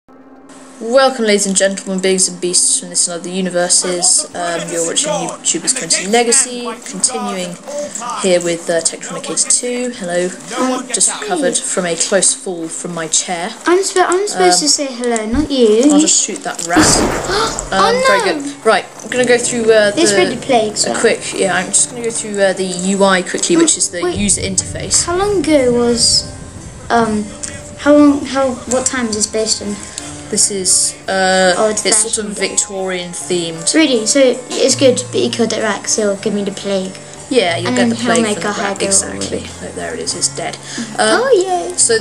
Welcome, ladies and gentlemen, bigs and beasts from this and other universes. You're watching YouTuber's 20 Legacy, continuing here with Techtronicator 2. Hello. Just recovered from a close fall from my chair. I'm supposed to say hello, not you. I'll just shoot that rat. Oh no! Very good. Right, I'm going to go through this really plagues I'm just going to go through the UI quickly, which is the user interface. How long ago was what time is this based on? This is it's sort of Victorian themed. Really? So it's good, but you killed that rat because it'll give me the plague. Yeah, you'll get the plague from the rat. Exactly. Oh, there it is. It's dead. Oh yeah. So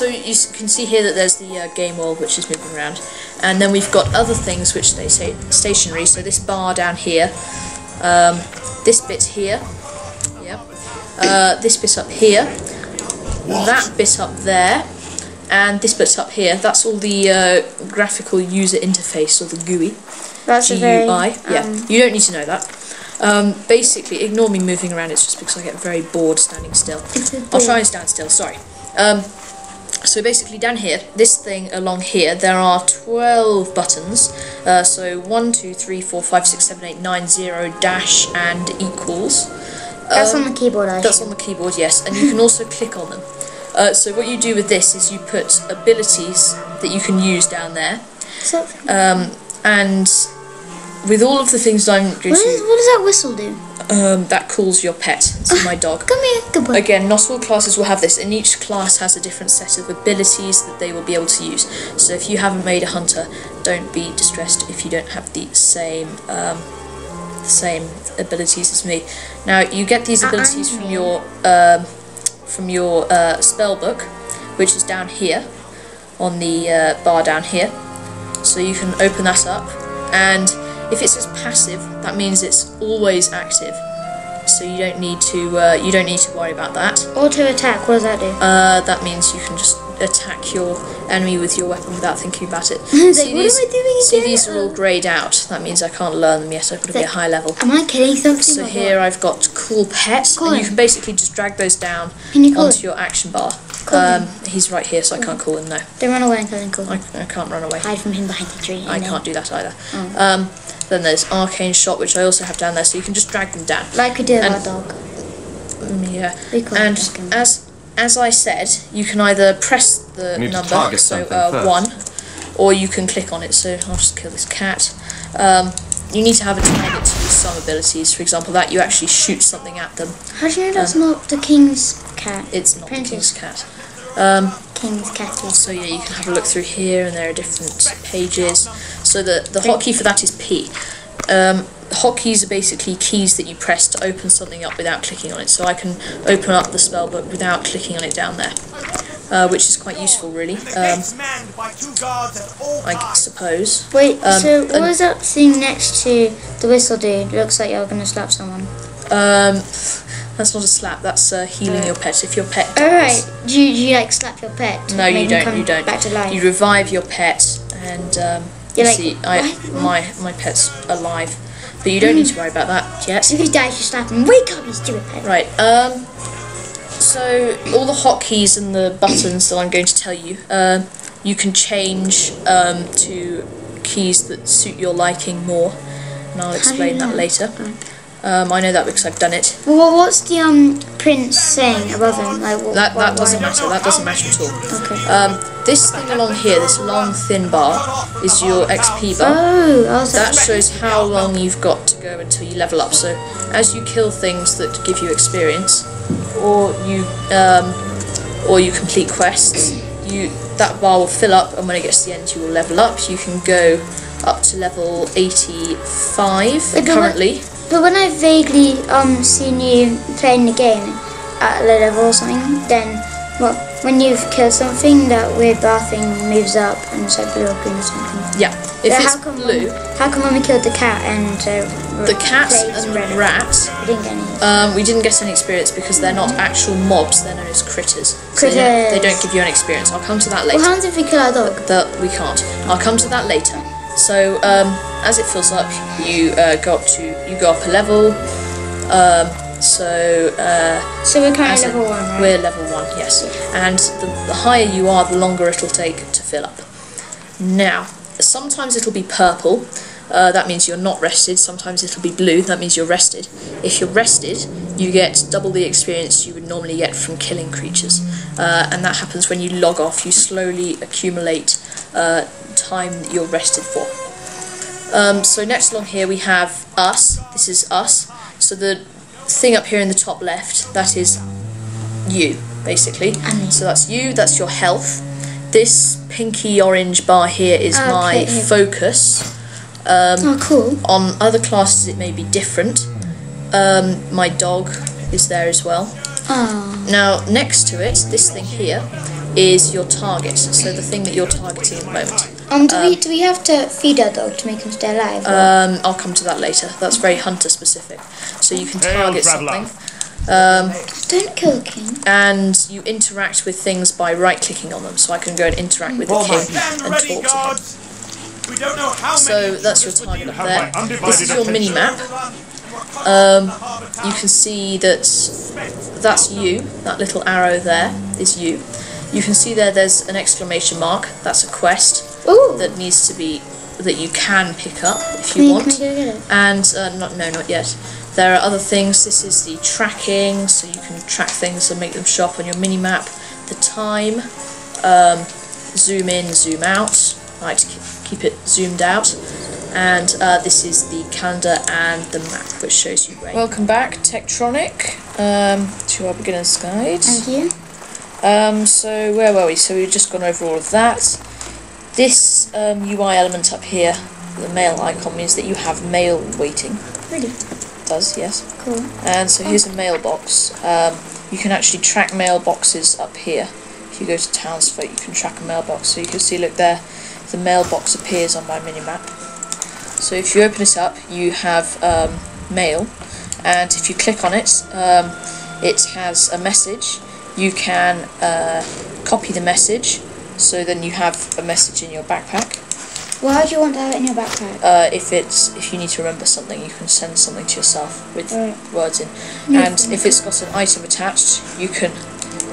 you can see here that there's the game world which is moving around, and then we've got other things which they say stationary. So this bar down here, this bit here, this bit up here, that bit up there. And this bit's up here. That's all the graphical user interface, or the GUI. That's GUI. Yeah, you don't need to know that. Basically, ignore me moving around. It's just because I get very bored standing still. I'll try and stand still. Sorry. So basically, down here, this thing along here, there are 12 buttons. So 1, 2, 3, 4, 5, 6, 7, 8, 9, 0, dash, and equals. That's on the keyboard. That's on the keyboard. Yes, and you can also click on them. So what you do with this is you put abilities that you can use down there, and with all of the things that I'm going to... What does that whistle do? That calls your pet. It's my dog. Come here, good boy. Again, not all classes will have this, and each class has a different set of abilities that they will be able to use. So if you haven't made a hunter, don't be distressed if you don't have the same abilities as me. Now, you get these abilities from your spell book, which is down here on the bar down here. So you can open that up, and if it says passive, that means it's always active. So you don't need to worry about that. Auto attack. What does that do? That means you can just attack your enemy with your weapon without thinking about it. See these are all greyed out. That means I can't learn them yet. I've got to be a high level. Am I killing something? So here I've got cool pet, and you can basically just drag those down onto your action bar. He's right here, so I can't call him now. Don't run away and kill him. Cool. I can't run away. Hide from him behind the tree. I can't do that either. Then there's arcane shot, which I also have down there, so you can just drag them down. Like we do with our dog. Yeah. And as I said, you can either press the number, so 1, or you can click on it. So I'll just kill this cat. You need to have a target to use some abilities. For example, that you actually shoot something at them. How do you know that's not the king's cat? It's not the king's cat. King's cat. So yeah, you can have a look through here, and there are different pages. So the hotkey for that is P. Hotkeys are basically keys that you press to open something up without clicking on it. So I can open up the spellbook without clicking on it down there, which is quite useful, really. I suppose. Wait, so what was that thing next to the whistle do? It looks like you're going to slap someone. That's not a slap. That's healing your pet. If your pet dies. Alright, do you like slap your pet? No, you don't. You don't. Back to life. You revive your pet, and see, my pet's alive. But you don't need to worry about that yet. If he dies, you slap him. Wake up, you stupid pet. Right. So all the hotkeys and the buttons that I'm going to tell you, you can change to keys that suit your liking more, and I'll explain that later. I know that because I've done it. Well, what's the prince saying above him? Like, that doesn't matter. That doesn't matter at all. Okay. This thing along here, this long thin bar, is your XP bar. Oh, that shows how long you've got to go until you level up. So as you kill things that give you experience, or you complete quests, that bar will fill up, and when it gets to the end, you will level up. You can go up to level 85 currently. But when I've vaguely seen you playing the game at a level or something, then when you've killed something, that weird bar thing moves up and it's like blue or green or something. Yeah, if it's blue. How come when we killed the cat and the cat and the rat, we didn't get any experience because they're not actual mobs. They're known as critters. So they don't give you any experience. I'll come to that later. What happens if we kill our dog? We can't. I'll come to that later. So as it fills up, you go up a level. So we're currently level 1, right? We're level 1, yes. And the higher you are, the longer it'll take to fill up. Now, sometimes it'll be purple, that means you're not rested. Sometimes it'll be blue, that means you're rested. If you're rested, you get double the experience you would normally get from killing creatures. And that happens when you log off. You slowly accumulate time that you're rested for. So next along here we have us. This is us. So the thing up here in the top left, that is you, basically. So that's you, that's your health. This pinky orange bar here is my focus. Cool. On other classes it may be different. My dog is there as well. Now next to it, this thing here is your target, so the thing that you're targeting at the moment. Do we have to feed our dog to make him stay alive? I'll come to that later. That's very hunter specific. So you can target something. Don't kill the king. And you interact with things by right-clicking on them. So I can go and interact with the king and talk to him. So that's your target up there. This is your mini-map. You can see that that's you. That little arrow there is you. You can see there's an exclamation mark. That's a quest that needs to be, that you can pick up if you want. Can we go get it? And not yet. There are other things. This is the tracking, so you can track things and make them show up on your mini map. The time, zoom in, zoom out. I like to keep it zoomed out. And this is the calendar and the map, which shows you rain. Welcome back, Tektronic, to our beginner's guide. Thank you. So where were we? So we've just gone over all of that. This UI element up here, the mail icon, means that you have mail waiting. Really? It does, yes. Cool. And so here's a mailbox. You can actually track mailboxes up here. If you go to Townsfolk, you can track a mailbox. So you can see, look there, the mailbox appears on my minimap. So if you open it up, you have mail, and if you click on it, it has a message. You can copy the message, so then you have a message in your backpack. Why do you want to have it in your backpack? If you need to remember something, you can send something to yourself with words in. And if it's got an item attached, you can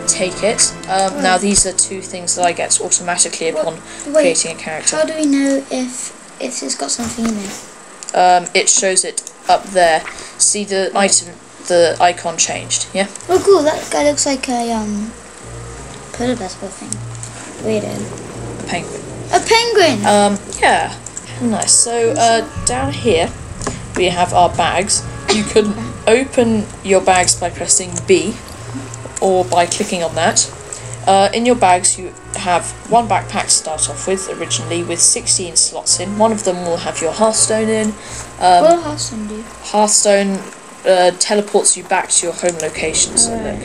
take it. Now these are two things that I get automatically upon creating a character. How do we know if it's got something in it? It shows it up there. See the item, the icon changed, yeah? Oh cool, that guy looks like a polar bear sort of thing. Weirdo. A penguin. A penguin! Yeah. Nice. So down here we have our bags. You can open your bags by pressing B or by clicking on that. In your bags you have one backpack to start off with, originally, with 16 slots in. One of them will have your Hearthstone in. What will Hearthstone do? Hearthstone teleports you back to your home location. So look,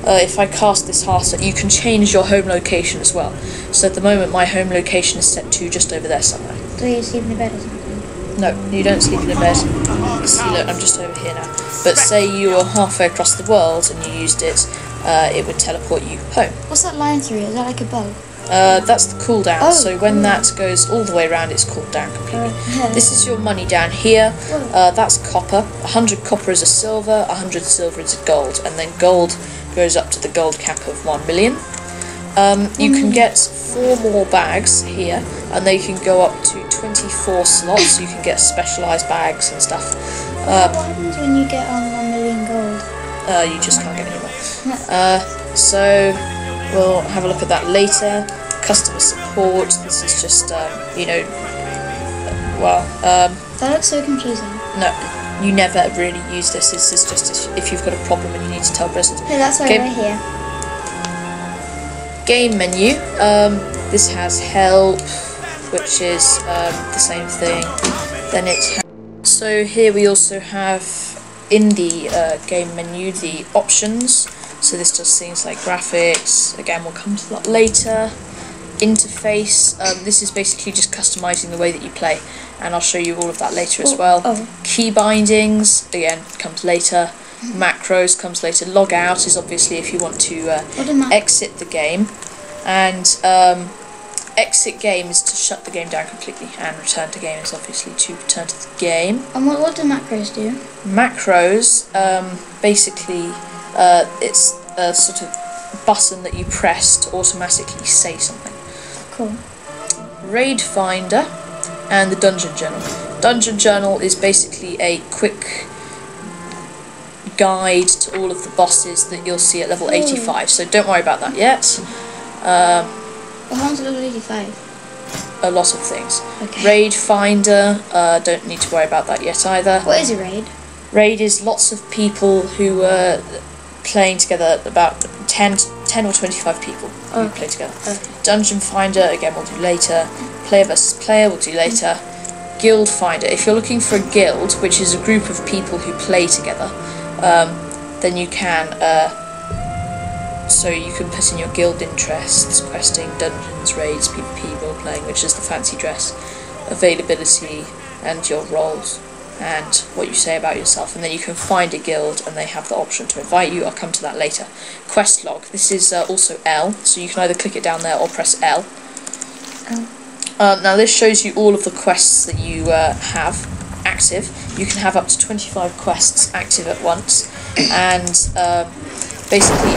if I cast this Hearthstone, you can change your home location as well. So at the moment my home location is set to just over there somewhere. Do you sleep in the bed or something? No, you don't sleep in a bed. See, look, I'm just over here now. But say you were halfway across the world and you used it, it would teleport you home. What's that line through? Is that like a bug? That's the cooldown. So when that goes all the way around, it's cooled down completely. This is your money down here. That's copper. 100 copper is a silver, 100 silver is a gold, and then gold goes up to the gold cap of 1 million. You can get 4 more bags here, and they can go up to 24 slots. You can get specialised bags and stuff. What happens when you get on 1 million gold? You just can't get any more. So we'll have a look at that later. Customer support. This is just that looks so confusing. No, you never really use this. This is just if you've got a problem and you need to tell President. Yeah, that's why we're here. Game menu. This has help, which is the same thing. Then it. So here we also have in the game menu the options. So this does things like graphics. Again, we'll come to that later. Interface. This is basically just customizing the way that you play, and I'll show you all of that later as well. Key bindings, again, comes later. Macros comes later. Log out is obviously if you want to exit the game, and exit game is to shut the game down completely, and return to game is obviously to return to the game. And what do macros do? Macros, basically, it's a sort of button that you press to automatically say something. Cool. Raid Finder, and the Dungeon Journal. Dungeon Journal is basically a quick guide to all of the bosses that you'll see at level 85, so don't worry about that yet. What happens at level 85? A lot of things. Okay. Raid Finder, don't need to worry about that yet either. What is a raid? Raid is lots of people who are playing together, about 10 or 25 people who play together. Dungeon Finder, again, we'll do later. Player versus player, we'll do later. Guild Finder, if you're looking for a guild, which is a group of people who play together, then you can, so you can put in your guild interests, questing, dungeons, raids, PvP, role-playing, which is the fancy dress, availability, and your roles, and what you say about yourself, and then you can find a guild, and they have the option to invite you. I'll come to that later. Quest log, this is also L, so you can either click it down there or press L. Now this shows you all of the quests that you have active. You can have up to 25 quests active at once, and basically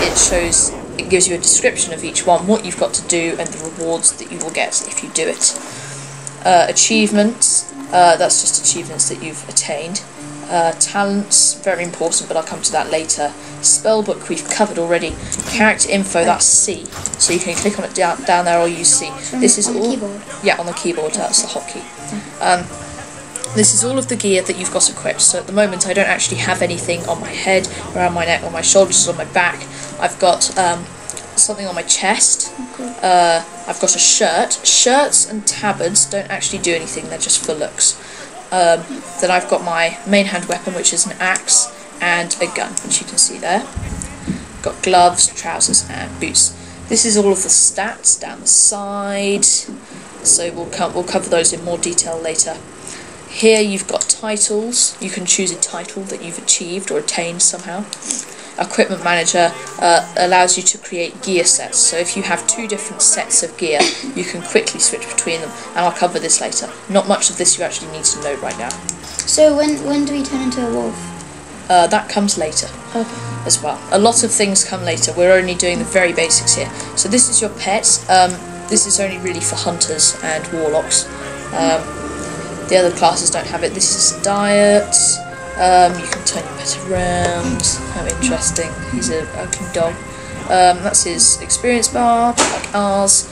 it gives you a description of each one, what you've got to do, and the rewards that you will get if you do it. Achievements, that's just achievements that you've attained. Talents, very important, but I'll come to that later. Spellbook we've covered already. Character info, that's C, so you can click on it down there or use C. This is on all. the keyboard? Yeah, on the keyboard. That's the hotkey. This is all of the gear that you've got equipped. So at the moment, I don't actually have anything on my head, around my neck, on my shoulders, on my back. I've got something on my chest. I've got a shirt. Shirts and tabards don't actually do anything; they're just for looks. Then I've got my main hand weapon, which is an axe, and a gun, which you can see there. Got gloves, trousers, and boots. This is all of the stats down the side, so we'll cover those in more detail later. Here you've got titles. You can choose a title that you've achieved or attained somehow. Equipment Manager allows you to create gear sets, so if you have two different sets of gear, you can quickly switch between them, and I'll cover this later. Not much of this you actually need to know right now. So when do we turn into a wolf? That comes later as well. A lot of things come later. We're only doing the very basics here. So this is your pet. This is only really for hunters and warlocks. The other classes don't have it. This is diet. You can turn your pet around. How interesting. He's a ugly dog. That's his experience bar, like ours.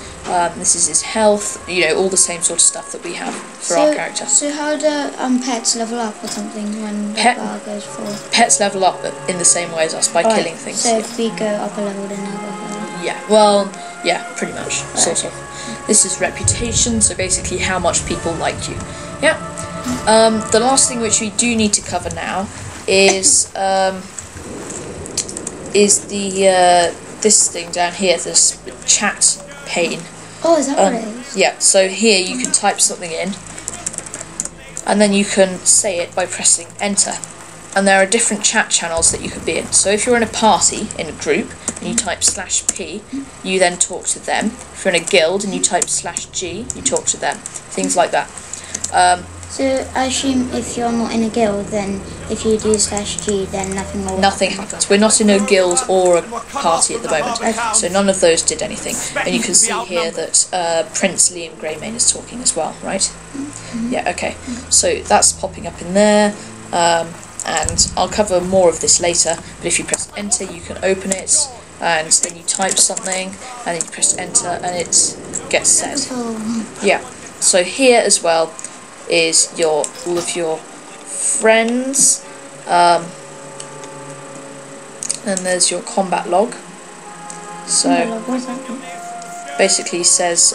This is his health. You know, all the same sort of stuff that we have for our character. So how do pets level up or something when the bar goes full? Pets level up in the same way as us, by killing things. So if we go up a level, then they'll go further? Yeah, well, yeah, pretty much, sort of. This is reputation, so basically how much people like you. Yeah. The last thing which we do need to cover now is this thing down here, this chat pane. Oh, is that what it is? Yeah, so here you can type something in, and then you can say it by pressing enter. And there are different chat channels that you could be in. So if you're in a party, in a group, and you type /P, you then talk to them. If you're in a guild and you type /G, you talk to them. Things like that. So I assume if you're not in a guild, then if you do /G, then nothing will Nothing happens. We're not in a guild or a party at the moment, so none of those did anything. And you can see here that Prince Liam Greymane is talking as well, right? Yeah, okay. So that's popping up in there, and I'll cover more of this later, but if you press enter, you can open it, and then you type something, and then you press enter, and it gets said. Yeah, so here as well is all of your friends, and there's your combat log. So basically says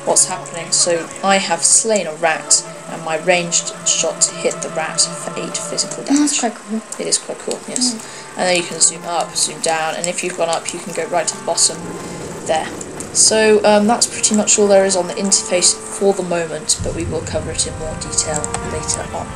what's happening. So I have slain a rat, and my ranged shot hit the rat for 8 physical damage. That's quite cool. It is quite cool, yes. And then you can zoom up, zoom down, and if you've gone up, you can go right to the bottom there. So that's pretty much all there is on the interface for the moment, but we will cover it in more detail later on.